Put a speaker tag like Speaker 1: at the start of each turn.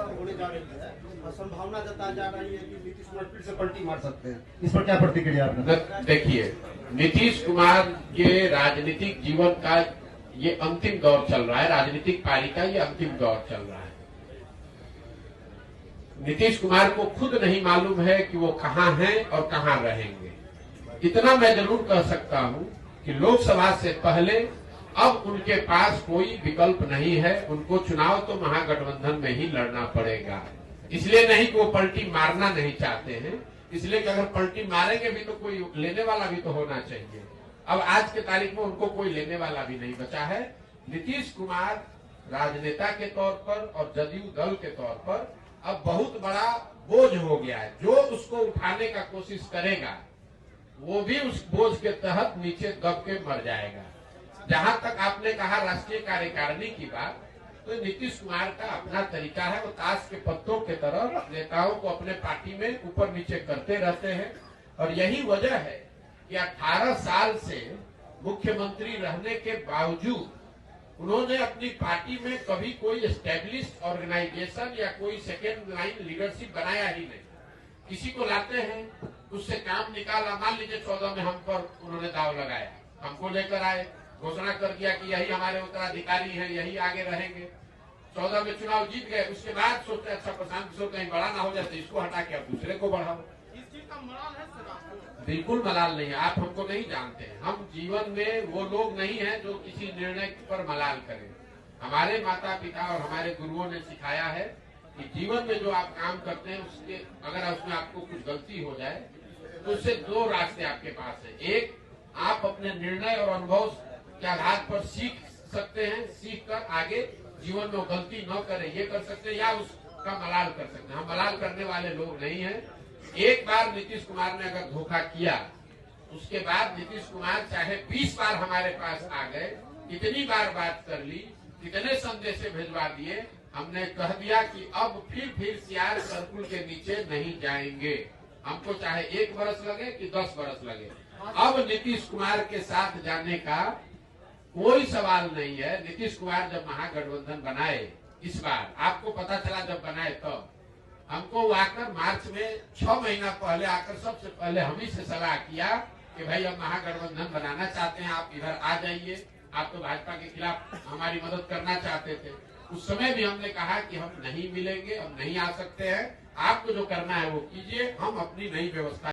Speaker 1: होने जा रही है और संभावना जताई जा रही है कि नीतीश कुमार फिर से पलटी मार सकते हैं, इस पर क्या प्रतिक्रिया आपका?
Speaker 2: देखिए, नीतीश कुमार के राजनीतिक जीवन का ये अंतिम दौर चल रहा है, राजनीतिक पारी का ये अंतिम दौर चल रहा है। नीतीश कुमार को खुद नहीं मालूम है कि वो कहां हैं और कहां रहेंगे। इतना मैं जरूर कह सकता हूं कि लोकसभा से पहले अब उनके पास कोई विकल्प नहीं है, उनको चुनाव तो महागठबंधन में ही लड़ना पड़ेगा। इसलिए नहीं कि वो पलटी मारना नहीं चाहते हैं, इसलिए कि अगर पलटी मारेंगे भी तो कोई लेने वाला भी तो होना चाहिए। अब आज के तारीख में उनको कोई लेने वाला भी नहीं बचा है। नीतीश कुमार राजनेता के तौर पर और जदयू दल के तौर पर अब बहुत बड़ा बोझ हो गया है। जो उसको उठाने का कोशिश करेगा वो भी उस बोझ के तहत नीचे दब के मर जाएगा। जहां तक आपने कहा राष्ट्रीय कार्यकारिणी की बात, तो नीतीश कुमार का अपना तरीका है, वो ताश के पत्तों के तरह नेताओं को अपने पार्टी में ऊपर नीचे करते रहते हैं। और यही वजह है कि 18 साल से मुख्यमंत्री रहने के बावजूद उन्होंने अपनी पार्टी में कभी कोई एस्टेब्लिश्ड ऑर्गेनाइजेशन या कोई सेकेंड लाइन लीडरशिप बनाया ही नहीं। किसी को लाते हैं, उससे काम निकाला, मान लीजिए 14 में हम पर उन्होंने दाव लगाया, हमको लेकर आए, घोषणा कर दिया कि यही हमारे उत्तराधिकारी हैं, यही आगे रहेंगे। 14 में चुनाव जीत गए, उसके बाद सोचते अच्छा प्रशांत किशोर कहीं बड़ा ना हो जाए तो इसको हटा के अब दूसरे को बढ़ाओ।
Speaker 1: इस चीज का मलाल है सर आपको?
Speaker 2: बिल्कुल मलाल नहीं है, आप हमको नहीं जानते हैं। हम जीवन में वो लोग नहीं हैं जो किसी निर्णय पर मलाल करें। हमारे माता पिता और हमारे गुरुओं ने सिखाया है कि जीवन में जो आप काम करते हैं उसके अगर उसमें आपको कुछ गलती हो जाए तो उससे दो रास्ते आपके पास है। एक, आप अपने निर्णय और अनुभव के आधार पर सीख सकते हैं, सीख कर आगे जीवन में गलती न करें ये कर सकते हैं, या उसका मलाल कर सकते हैं। हम मलाल करने वाले लोग नहीं हैं। एक बार नीतीश कुमार ने अगर धोखा किया, उसके बाद नीतीश कुमार चाहे 20 बार हमारे पास आ गए, कितनी बार बात कर ली, कितने संदेश भेजवा दिए, हमने कह दिया कि अब फिर सियार सर्कुल के नीचे नहीं जाएंगे। हमको चाहे 1 बरस लगे कि 10 बरस लगे, अब नीतीश कुमार के साथ जाने का कोई सवाल नहीं है। नीतीश कुमार जब महागठबंधन बनाए, इस बार आपको पता चला जब बनाए तब हमको आकर मार्च में 6 महीना पहले आकर सबसे पहले हम ही से सलाह किया कि भाई अब महागठबंधन बनाना चाहते हैं, आप इधर आ जाइए, आप तो भाजपा के खिलाफ हमारी मदद करना चाहते थे। उस समय भी हमने कहा कि हम नहीं मिलेंगे, हम नहीं आ सकते हैं, आपको जो करना है वो कीजिए, हम अपनी नई व्यवस्था